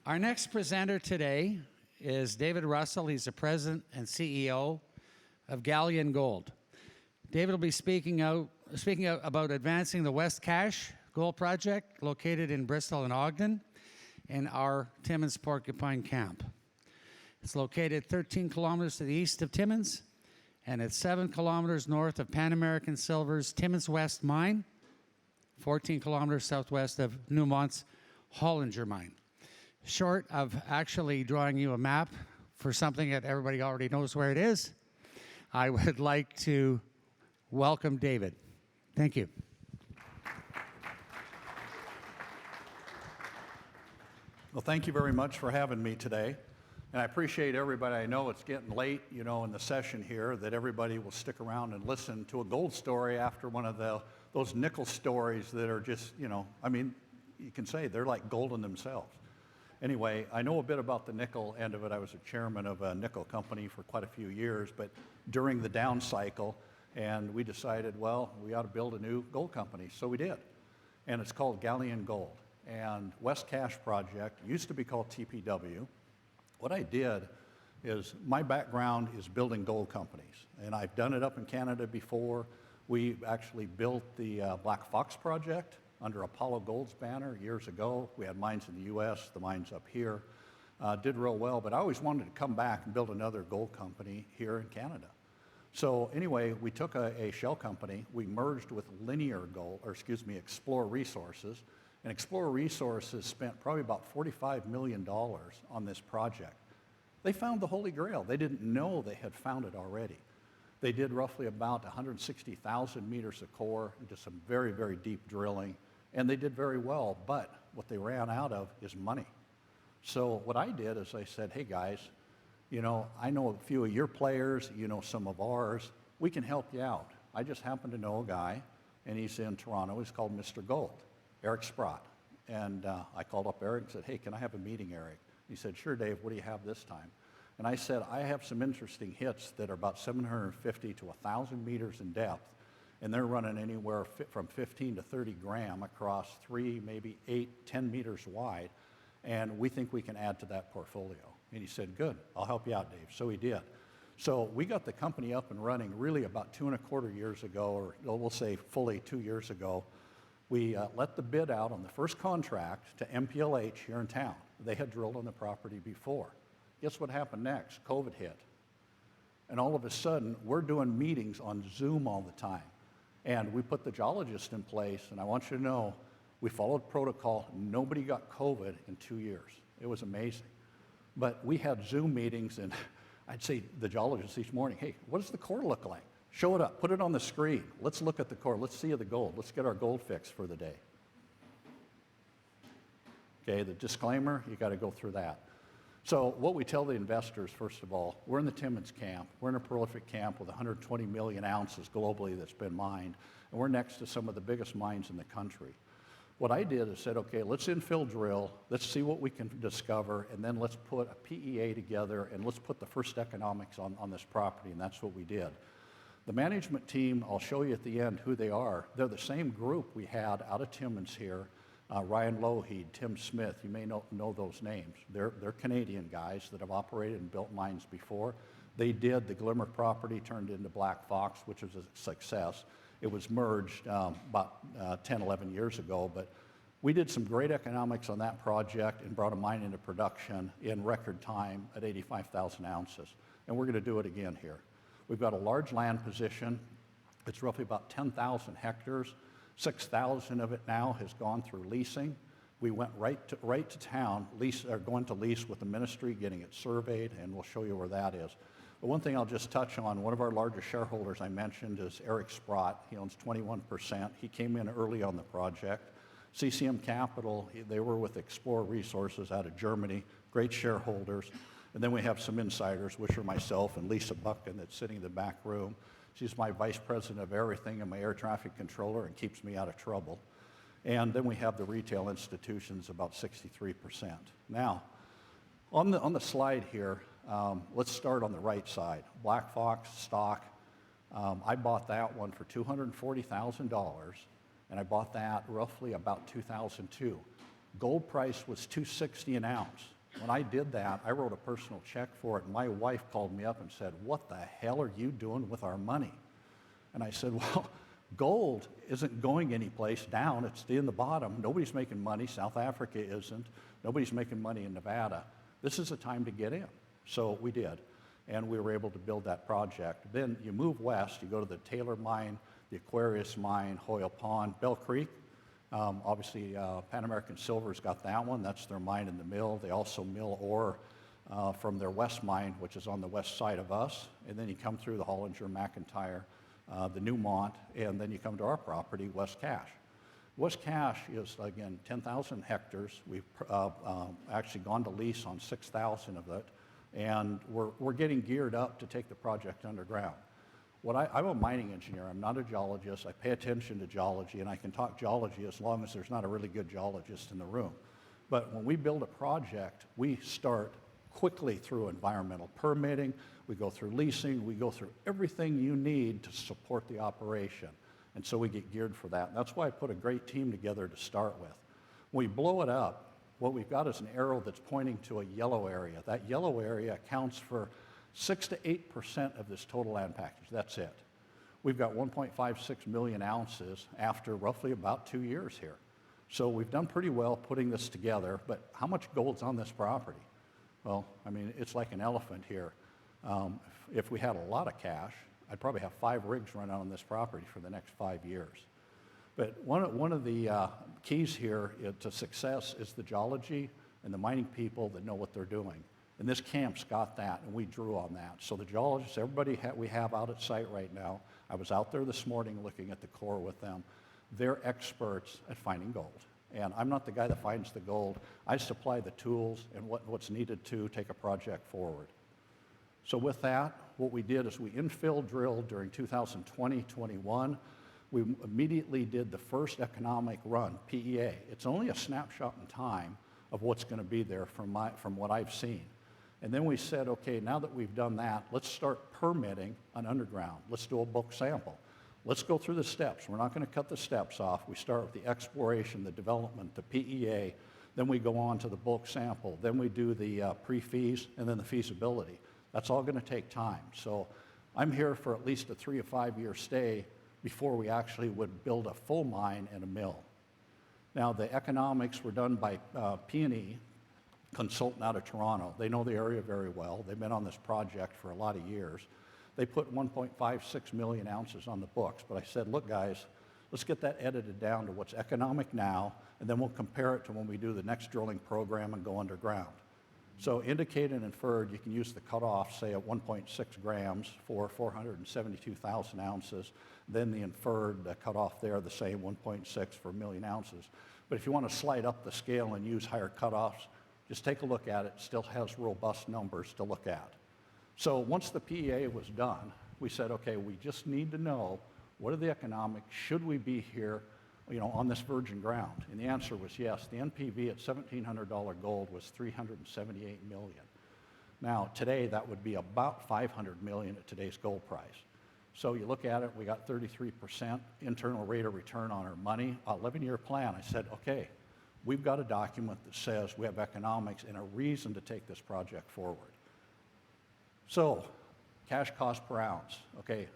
Our next presenter today is David Russell. He's the president and CEO of Galleon Gold. David will be speaking out about advancing the West Cache Gold Project located in Bristol and Ogden and our Timmins Porcupine Camp. It's located 13 kilometers to the east of Timmins, and it's 7 kilometers north of Pan American Silver's Timmins West mine, 14 kilometers southwest of Newmont's Hollinger mine. Short of actually drawing you a map for something that everybody already knows where it is, I would like to welcome David. Thank you. Well, thank you very much for having me today. And I appreciate everybody. I know it's getting late, in the session here, that everybody will stick around and listen to a gold story after one of those nickel stories that are just, you can say they're like gold in themselves. Anyway, I know a bit about the nickel end of it. I was a chairman of a nickel company for quite a few years, but during the down cycle, and we decided, well, we ought to build a new gold company. So we did. And it's called Galleon Gold. And West Cache Project used to be called TPW. What I did is, my background is building gold companies. And I've done it up in Canada before. We actually built the Black Fox Project under Apollo Gold's banner years ago. We had mines in the US, the mines up here. Did real well, but I always wanted to come back and build another gold company here in Canada. So anyway, we took a shell company, we merged with Explore Resources, and Explore Resources spent probably about $45 million on this project. They found the Holy Grail. They didn't know they had found it already. They did roughly about 160,000 meters of core, into some very, very deep drilling, and they did very well, but what they ran out of is money. So what I did is I said, hey guys, I know a few of your players, some of ours, we can help you out. I just happen to know a guy, and he's in Toronto, he's called Mr. Gold, Eric Sprott. And I called up Eric and said, hey, can I have a meeting, Eric? He said, sure, Dave, what do you have this time? And I said, I have some interesting hits that are about 750 to 1,000 meters in depth, and they're running anywhere from 15 to 30 gram across 3, maybe 8, 10 meters wide, and we think we can add to that portfolio. And he said, good, I'll help you out, Dave. So he did. So we got the company up and running really about 2.25 years ago, or we'll say fully 2 years ago. We let the bid out on the first contract to MPLH here in town. They had drilled on the property before. Guess what happened next? COVID hit. And all of a sudden, we're doing meetings on Zoom all the time. And we put the geologist in place, and I want you to know, we followed protocol. Nobody got COVID in 2 years. It was amazing. But we had Zoom meetings, and I'd say the geologist each morning, hey, what does the core look like? Show it up, put it on the screen. Let's look at the core, let's see the gold. Let's get our gold fix for the day. Okay, the disclaimer, you gotta go through that. So what we tell the investors, first of all, we're in the Timmins camp. We're in a prolific camp with 120 million ounces globally that's been mined, and we're next to some of the biggest mines in the country. What I did is said, okay, let's infill drill, let's see what we can discover, and then let's put a PEA together, and let's put the first economics on this property, and that's what we did. The management team, I'll show you at the end who they are. They're the same group we had out of Timmins here. Ryan Lougheed, Tim Smith, you may know those names. They're Canadian guys that have operated and built mines before. They did the Glimmer property, turned into Black Fox, which was a success. It was merged about 10, 11 years ago, but we did some great economics on that project and brought a mine into production in record time at 85,000 ounces. And we're gonna do it again here. We've got a large land position. It's roughly about 10,000 hectares. 6,000 of it now has gone through leasing. We went right to town, going to lease with the ministry, getting it surveyed, and we'll show you where that is. But one thing I'll just touch on, one of our largest shareholders I mentioned is Eric Sprott. He owns 21%. He came in early on the project. CCM Capital, they were with Explore Resources out of Germany, great shareholders. And then we have some insiders, which are myself and Lisa Buchan that's sitting in the back room. She's my vice president of everything and my air traffic controller and keeps me out of trouble. And then we have the retail institutions, about 63%. Now, on the slide here, let's start on the right side. Black Fox stock, I bought that one for $240,000, and I bought that roughly about 2002. Gold price was $260 an ounce. When I did that, I wrote a personal check for it, and my wife called me up and said, "What the hell are you doing with our money?" And I said, "Well, gold isn't going anyplace down. It's in the bottom. Nobody's making money. South Africa isn't. Nobody's making money in Nevada. This is a time to get in." So we did, and we were able to build that project. Then you move west, you go to the Taylor Mine, the Aquarius Mine, Hoyle Pond, Bell Creek. Obviously, Pan American Silver's got that one. That's their mine in the mill. They also mill ore from their west mine, which is on the west side of us. And then you come through the Hollinger, McIntyre, the Newmont, and then you come to our property, West Cache. West Cache is, again, 10,000 hectares. We've actually gone to lease on 6,000 of it, and we're getting geared up to take the project underground. I'm a mining engineer. I'm not a geologist. I pay attention to geology, and I can talk geology as long as there's not a really good geologist in the room. But when we build a project, we start quickly through environmental permitting. We go through leasing. We go through everything you need to support the operation. And so we get geared for that. And that's why I put a great team together to start with. When we blow it up, what we've got is an arrow that's pointing to a yellow area. That yellow area accounts for 6 to 8% of this total land package. That's it. We've got 1.56 million ounces after roughly about 2 years here. So we've done pretty well putting this together, but how much gold's on this property? Well, I mean, it's like an elephant here. If we had a lot of cash, I'd probably have 5 rigs running on this property for the next 5 years. But one of the keys here to success is the geology and the mining people that know what they're doing. And this camp's got that, and we drew on that. So the geologists, everybody we have out at site right now, I was out there this morning looking at the core with them. They're experts at finding gold. And I'm not the guy that finds the gold. I supply the tools and what's needed to take a project forward. So with that, what we did is we infill drilled during 2020-21. We immediately did the first economic run, PEA. It's only a snapshot in time of what's going to be there from what I've seen. And then we said, okay, now that we've done that, let's start permitting an underground. Let's do a bulk sample. Let's go through the steps. We're not going to cut the steps off. We start with the exploration, the development, the PEA. Then we go on to the bulk sample. Then we do the pre-feas, and then the feasibility. That's all going to take time. So I'm here for at least a 3 to 5 year stay before we actually would build a full mine and a mill. Now, the economics were done by P&E, consultant out of Toronto. They know the area very well. They've been on this project for a lot of years. They put 1.56 million ounces on the books, but I said, look guys, let's get that edited down to what's economic now, and then we'll compare it to when we do the next drilling program and go underground. So indicated and inferred, you can use the cutoff, say at 1.6 grams for 472,000 ounces, then the inferred cutoff there, the same 1.6 for a million ounces. But if you want to slide up the scale and use higher cutoffs, just take a look at it. It still has robust numbers to look at. So once the PEA was done, we said, okay, we just need to know what are the economics, should we be here, on this virgin ground? And the answer was yes. The NPV at $1,700 gold was $378 million. Now, today, that would be about $500 million at today's gold price. So you look at it, we got 33% internal rate of return on our money, 11-year plan. I said, okay, we've got a document that says we have economics and a reason to take this project forward. So, cash cost per ounce. Okay,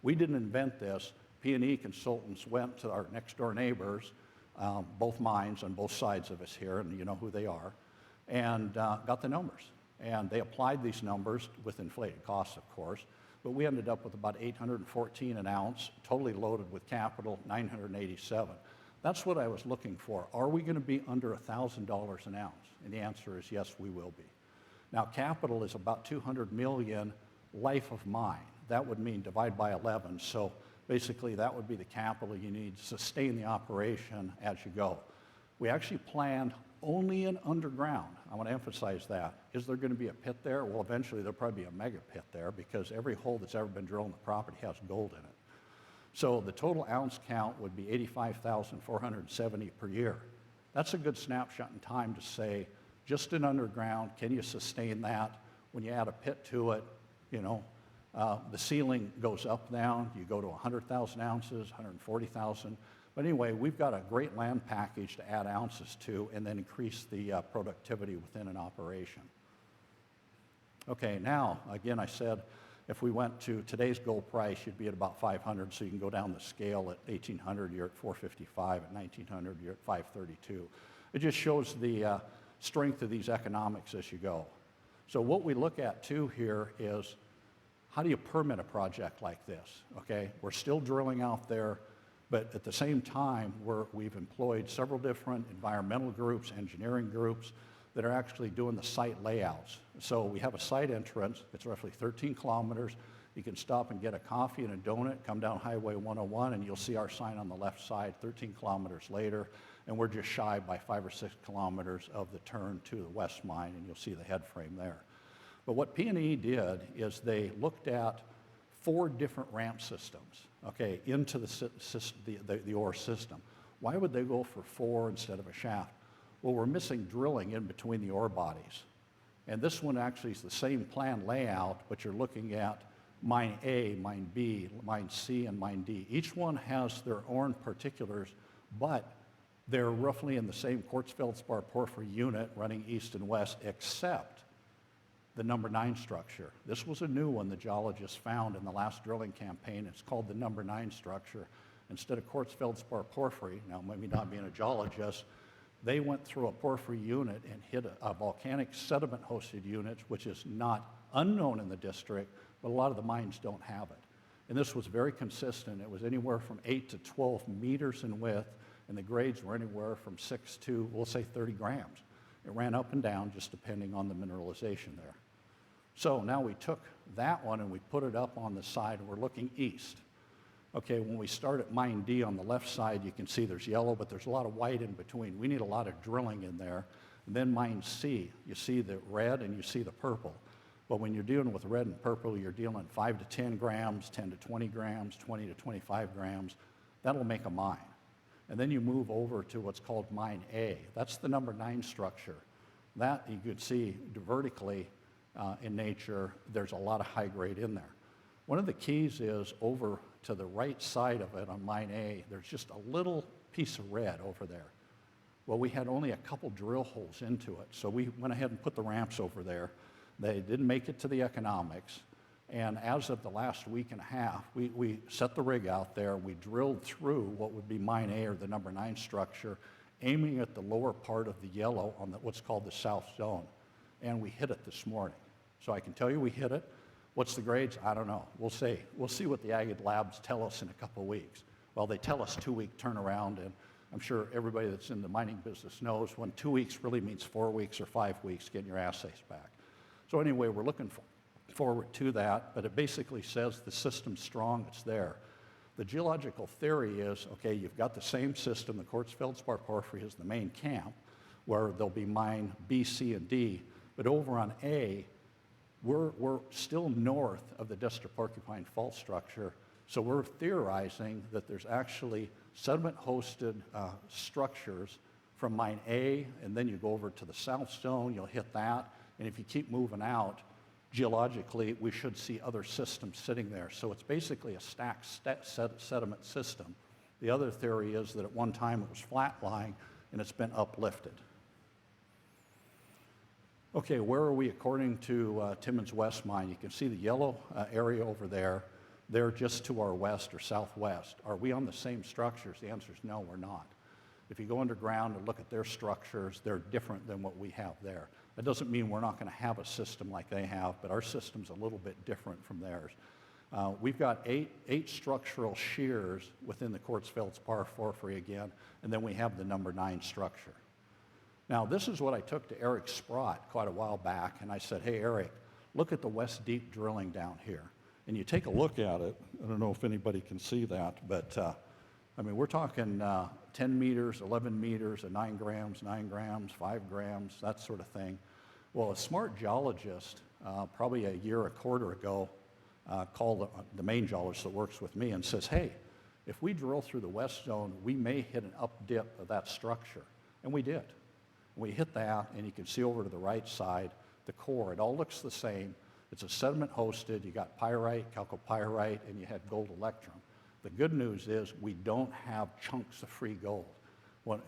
we didn't invent this. P&E consultants went to our next door neighbors, both mines on both sides of us here, and you know who they are, and got the numbers. And they applied these numbers with inflated costs, of course, but we ended up with about $814 an ounce, totally loaded with capital, $987. That's what I was looking for. Are we going to be under $1,000 an ounce? And the answer is yes, we will be. Now, capital is about $200 million life of mine. That would mean divide by 11. So basically, that would be the capital you need to sustain the operation as you go. We actually planned only an underground. I want to emphasize that. Is there going to be a pit there? Well, eventually, there'll probably be a mega pit there because every hole that's ever been drilled on the property has gold in it. So the total ounce count would be 85,470 per year. That's a good snapshot in time to say, just an underground, can you sustain that? When you add a pit to it, the ceiling goes up, down. You go to 100,000 ounces, 140,000. But anyway, we've got a great land package to add ounces to and then increase the productivity within an operation. Okay, now, again, I said if we went to today's gold price, you'd be at about 500, so you can go down the scale. At 1,800, you're at 455. At 1,900, you're at 532. It just shows the strength of these economics as you go. So what we look at, too, here is how do you permit a project like this, okay? We're still drilling out there, but at the same time, we've employed several different environmental groups, engineering groups, that are actually doing the site layouts. So we have a site entrance. It's roughly 13 kilometers. You can stop and get a coffee and a donut, come down Highway 101, and you'll see our sign on the left side 13 kilometers later, and we're just shy by 5 or 6 kilometers of the turn to the west mine, and you'll see the head frame there. But what P&E did is they looked at 4 different ramp systems, okay, into the ore system. Why would they go for 4 instead of a shaft? Well, we're missing drilling in between the ore bodies. And this one actually is the same plan layout, but you're looking at mine A, mine B, mine C, and mine D. Each one has their own particulars, but they're roughly in the same quartz feldspar porphyry unit running east and west, except the number 9 structure. This was a new one the geologists found in the last drilling campaign. It's called the number 9 structure. Instead of quartz feldspar porphyry, now maybe not being a geologist, they went through a porphyry unit and hit a volcanic sediment-hosted unit, which is not unknown in the district, but a lot of the mines don't have it. And this was very consistent. It was anywhere from 8 to 12 meters in width, and the grades were anywhere from 6 to, we'll say, 30 grams. It ran up and down just depending on the mineralization there. So now we took that one and we put it up on the side, and we're looking east. Okay, when we start at mine D on the left side, you can see there's yellow, but there's a lot of white in between. We need a lot of drilling in there. And then mine C, you see the red and you see the purple. But when you're dealing with red and purple, you're dealing 5 to 10 grams, 10 to 20 grams, 20 to 25 grams. That'll make a mine. And then you move over to what's called mine A. That's the number 9 structure. That you could see vertically in nature, there's a lot of high grade in there. One of the keys is over to the right side of it on mine A, there's just a little piece of red over there. Well, we had only a couple drill holes into it, so we went ahead and put the ramps over there. They didn't make it to the economics, and as of the last week and a half, we set the rig out there, we drilled through what would be mine A or the number 9 structure, aiming at the lower part of the yellow on what's called the south zone, and we hit it this morning. So I can tell you we hit it. What's the grades? I don't know. We'll see. We'll see what the Agate labs tell us in a couple of weeks. Well, they tell us 2-week turnaround, and I'm sure everybody that's in the mining business knows when 2 weeks really means 4 weeks or 5 weeks getting your assays back. So anyway, we're looking forward to that, but it basically says the system's strong, it's there. The geological theory is, okay, you've got the same system, the quartz feldspar porphyry is the main camp, where there'll be mine B, C, and D, but over on A, we're still north of the Destor-Porcupine fault structure, so we're theorizing that there's actually sediment-hosted structures from mine A, and then you go over to the south zone, you'll hit that, and if you keep moving out, geologically, we should see other systems sitting there. So it's basically a stacked sediment system. The other theory is that at one time it was flat-lying, and it's been uplifted. Okay, where are we according to Timmins West Mine? You can see the yellow area over there. They're just to our west or southwest. Are we on the same structures? The answer is no, we're not. If you go underground and look at their structures, they're different than what we have there. That doesn't mean we're not going to have a system like they have, but our system's a little bit different from theirs. We've got eight structural shears within the quartz feldspar porphyry again, and then we have the number 9 structure. Now, this is what I took to Eric Sprott quite a while back, and I said, hey, Eric, look at the West Deep drilling down here. And you take a look at it. I don't know if anybody can see that, but I mean, we're talking 10 meters, 11 meters, 9 grams, 5 grams, that sort of thing. Well, a smart geologist, probably a year, a quarter ago, called the main geologist that works with me and says, hey, if we drill through the west zone, we may hit an up dip of that structure. And we did. We hit that, and you can see over to the right side, the core. It all looks the same. It's a sediment hosted. You got pyrite, chalcopyrite, and you had gold electrum. The good news is we don't have chunks of free gold.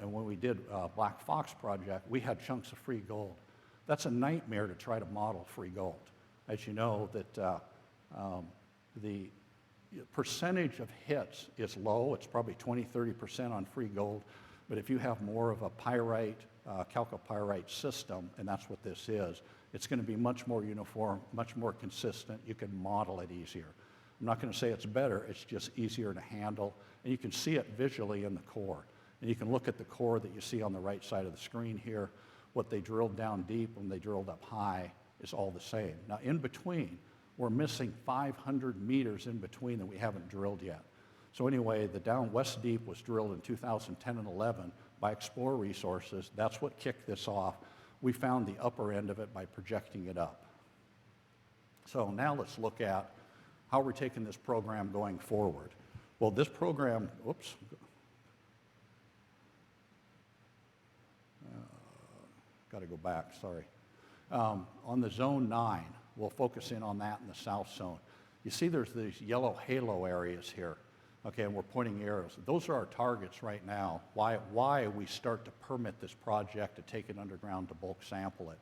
And when we did Black Fox project, we had chunks of free gold. That's a nightmare to try to model free gold. As you know, that the percentage of hits is low. It's probably 20, 30% on free gold. But if you have more of a pyrite, chalcopyrite system, and that's what this is, it's going to be much more uniform, much more consistent. You can model it easier. I'm not going to say it's better, it's just easier to handle. And you can see it visually in the core. And you can look at the core that you see on the right side of the screen here. What they drilled down deep and they drilled up high is all the same. Now, in between, we're missing 500 meters in between that we haven't drilled yet. So anyway, the down west deep was drilled in 2010 and 11 by Explorer Resources. That's what kicked this off. We found the upper end of it by projecting it up. So now let's look at how we're taking this program going forward. Well, this program, got to go back, sorry. On the zone 9, we'll focus in on that in the south zone. You see there's these yellow halo areas here, okay, and we're pointing arrows. Those are our targets right now, why we start to permit this project to take it underground to bulk sample it.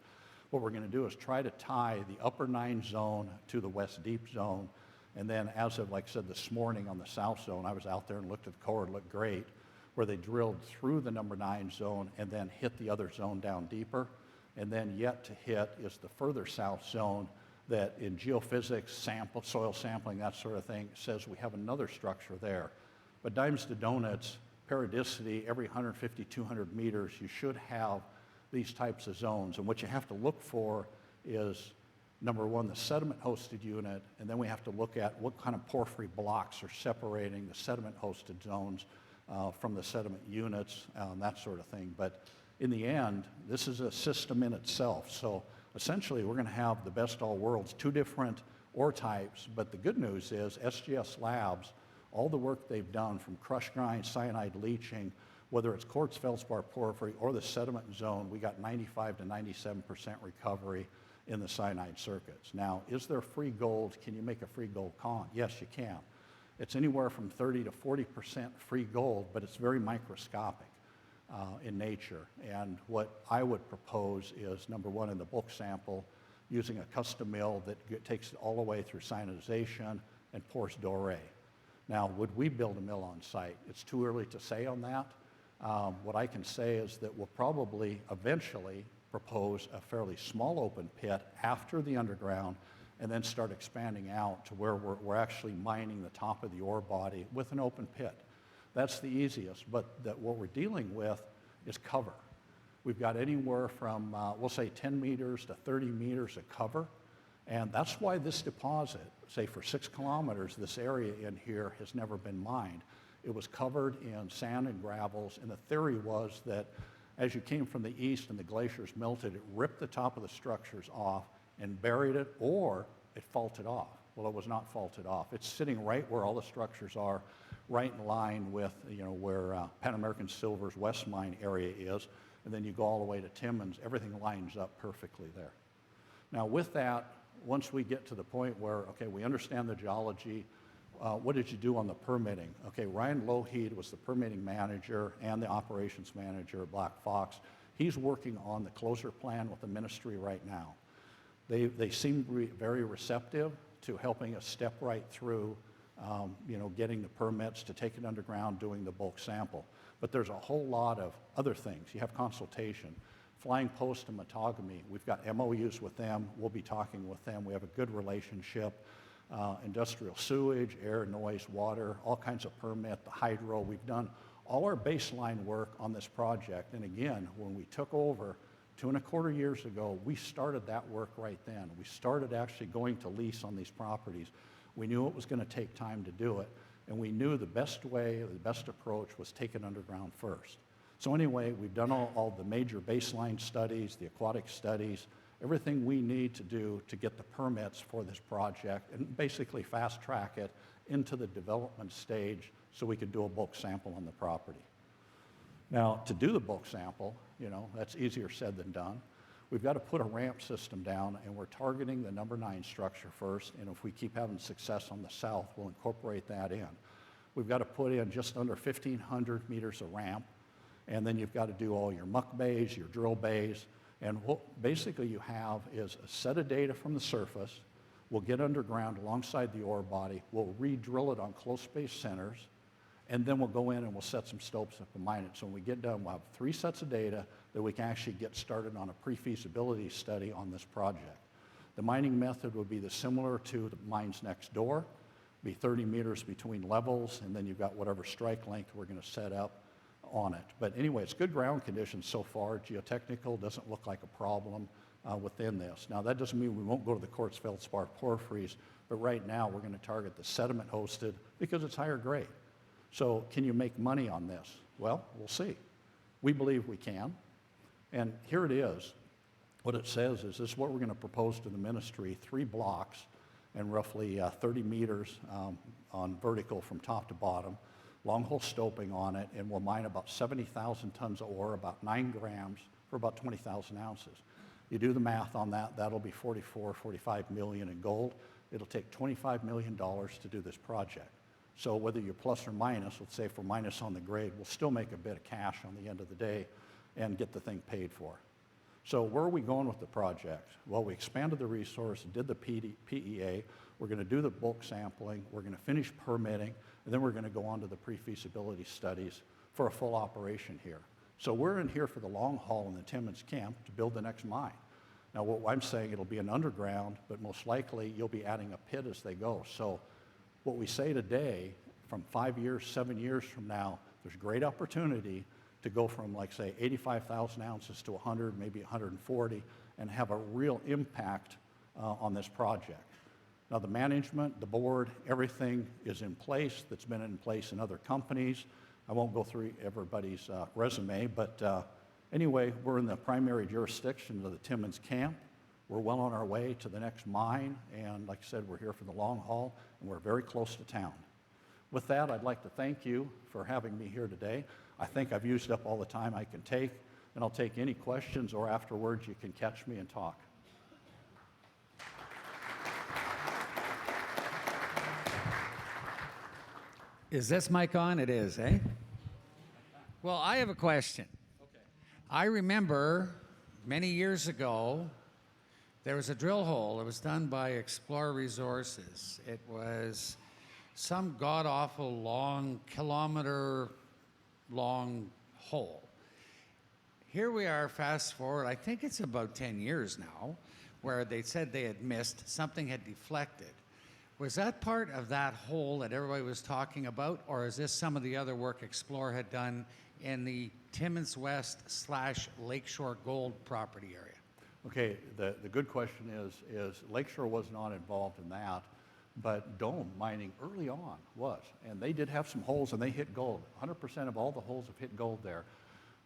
What we're going to do is try to tie the upper 9 zone to the west deep zone, and then as of, like I said, this morning on the south zone, I was out there and looked at the core, it looked great, where they drilled through the number 9 zone and then hit the other zone down deeper. And then yet to hit is the further south zone that in geophysics, soil sampling, that sort of thing, says we have another structure there. But diamonds to donuts, periodicity, every 150, 200 meters, you should have these types of zones. And what you have to look for is, number one, the sediment-hosted unit, and then we have to look at what kind of porphyry blocks are separating the sediment-hosted zones from the sediment units, that sort of thing. But in the end, this is a system in itself. So essentially, we're going to have the best of all worlds, 2 different ore types. But the good news is SGS Labs, all the work they've done from crush grind, cyanide leaching, whether it's quartz feldspar porphyry or the sediment zone, we got 95 to 97% recovery in the cyanide circuits. Now, is there free gold? Can you make a free gold con? Yes, you can. It's anywhere from 30 to 40% free gold, but it's very microscopic in nature. And what I would propose is, number one, in the bulk sample, using a custom mill that takes it all the way through cyanidization and pours doré. Now, would we build a mill on site? It's too early to say on that. What I can say is that we'll probably eventually propose a fairly small open pit after the underground and then start expanding out to where we're actually mining the top of the ore body with an open pit. That's the easiest, but what we're dealing with is cover. We've got anywhere from, we'll say 10 meters to 30 meters of cover, and that's why this deposit, say for 6 kilometers, this area in here has never been mined. It was covered in sand and gravels, and the theory was that as you came from the east and the glaciers melted, it ripped the top of the structures off and buried it, or it faulted off. Well, it was not faulted off. It's sitting right where all the structures are, right in line with, where Pan American Silver's West Mine area is, and then you go all the way to Timmins, everything lines up perfectly there. Now with that, once we get to the point where, okay, we understand the geology, what did you do on the permitting? Okay, Ryan Lougheed was the permitting manager and the operations manager at Black Fox. He's working on the closure plan with the ministry right now. They seem very receptive to helping us step right through, getting the permits to take it underground, doing the bulk sample. But there's a whole lot of other things. You have consultation, flying post and metogamy. We've got MOUs with them. We'll be talking with them. We have a good relationship. Industrial sewage, air, noise, water, all kinds of permit, the hydro. We've done all our baseline work on this project. And again, when we took over 2.25 years ago, we started that work right then. We started actually going to lease on these properties. We knew it was going to take time to do it, and we knew the best way, the best approach was take it underground first. So anyway, we've done all the major baseline studies, the aquatic studies, everything we need to do to get the permits for this project and basically fast track it into the development stage so we could do a bulk sample on the property. Now, to do the bulk sample, that's easier said than done. We've got to put a ramp system down, and we're targeting the number 9 structure first, and if we keep having success on the south, we'll incorporate that in. We've got to put in just under 1,500 meters of ramp, and then you've got to do all your muck bays, your drill bays, and what basically you have is a set of data from the surface. We'll get underground alongside the ore body, we'll re-drill it on close-spaced centers, and then we'll go in and we'll set some stopes up and mine it. So when we get done, we'll have 3 sets of data that we can actually get started on a pre-feasibility study on this project. The mining method would be similar to the mines next door, be 30 meters between levels, and then you've got whatever strike length we're going to set up on it. But anyway, it's good ground conditions so far. Geotechnical doesn't look like a problem within this. Now, that doesn't mean we won't go to the quartz feldspar porphyries, but right now we're going to target the sediment hosted because it's higher grade. So can you make money on this? Well, we'll see. We believe we can. And here it is. What it says is this is what we're going to propose to the ministry, 3 blocks and roughly 30 meters on vertical from top to bottom, long hole stoping on it, and we'll mine about 70,000 tons of ore, about 9 grams for about 20,000 ounces. You do the math on that, that'll be 45 million in gold. It'll take $25 million to do this project. So whether you're plus or minus, let's say if we're minus on the grade, we'll still make a bit of cash on the end of the day and get the thing paid for. So where are we going with the project? Well, we expanded the resource, did the PEA, we're going to do the bulk sampling, we're going to finish permitting, and then we're going to go on to the pre-feasibility studies for a full operation here. So we're in here for the long haul in the Timmins camp to build the next mine. Now what I'm saying, it'll be an underground, but most likely you'll be adding a pit as they go. So what we say today, from 5 years, 7 years from now, there's great opportunity to go from, like, say, 85,000 ounces to 100, maybe 140, and have a real impact on this project. Now, the management, the board, everything is in place that's been in place in other companies. I won't go through everybody's resume, but anyway, we're in the primary jurisdiction of the Timmins camp. We're well on our way to the next mine, and like I said, we're here for the long haul, and we're very close to town. With that, I'd like to thank you for having me here today. I think I've used up all the time I can take, and I'll take any questions, or afterwards you can catch me and talk. Is this mic on? It is, eh? Well, I have a question. Okay. I remember many years ago, there was a drill hole. It was done by Explorer Resources. It was some god-awful long, kilometer-long hole. Here we are, fast forward, I think it's about 10 years now, where they said they had missed, something had deflected. Was that part of that hole that everybody was talking about, or is this some of the other work Explorer had done in the Timmins West / Lakeshore Gold property area? Okay, the good question is Lakeshore was not involved in that, but Dome mining early on was, and they did have some holes and they hit gold. 100% of all the holes have hit gold there.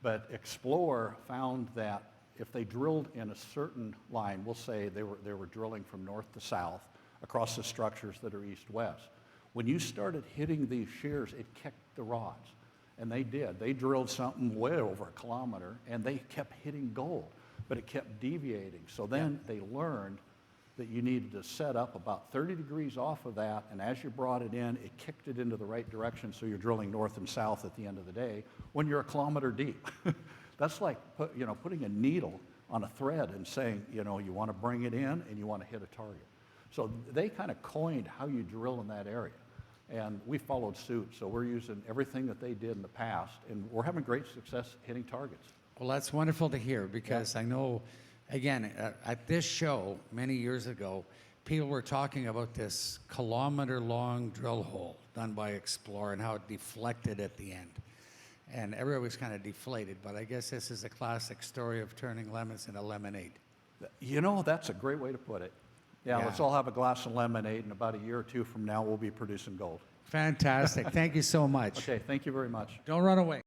But Explorer found that if they drilled in a certain line, we'll say they were drilling from north to south across the structures that are east-west. When you started hitting these shears, it kicked the rods, and they did. They drilled something way over a kilometer, and they kept hitting gold, but it kept deviating. So then they learned that you needed to set up about 30 degrees off of that, and as you brought it in, it kicked it into the right direction, so you're drilling north and south at the end of the day when you're a kilometer deep. That's like putting a needle on a thread and saying, you want to bring it in and you want to hit a target. So they kind of coined how you drill in that area. And we followed suit, so we're using everything that they did in the past, and we're having great success hitting targets. Well, that's wonderful to hear, because I know, again, at this show many years ago, people were talking about this kilometer-long drill hole done by Explorer and how it deflected at the end. And everybody was kind of deflated, but I guess this is a classic story of turning lemons into lemonade. That's a great way to put it. Yeah, let's all have a glass of lemonade, and about a year or two from now, we'll be producing gold. Fantastic. Thank you so much. Okay, thank you very much. Don't run away.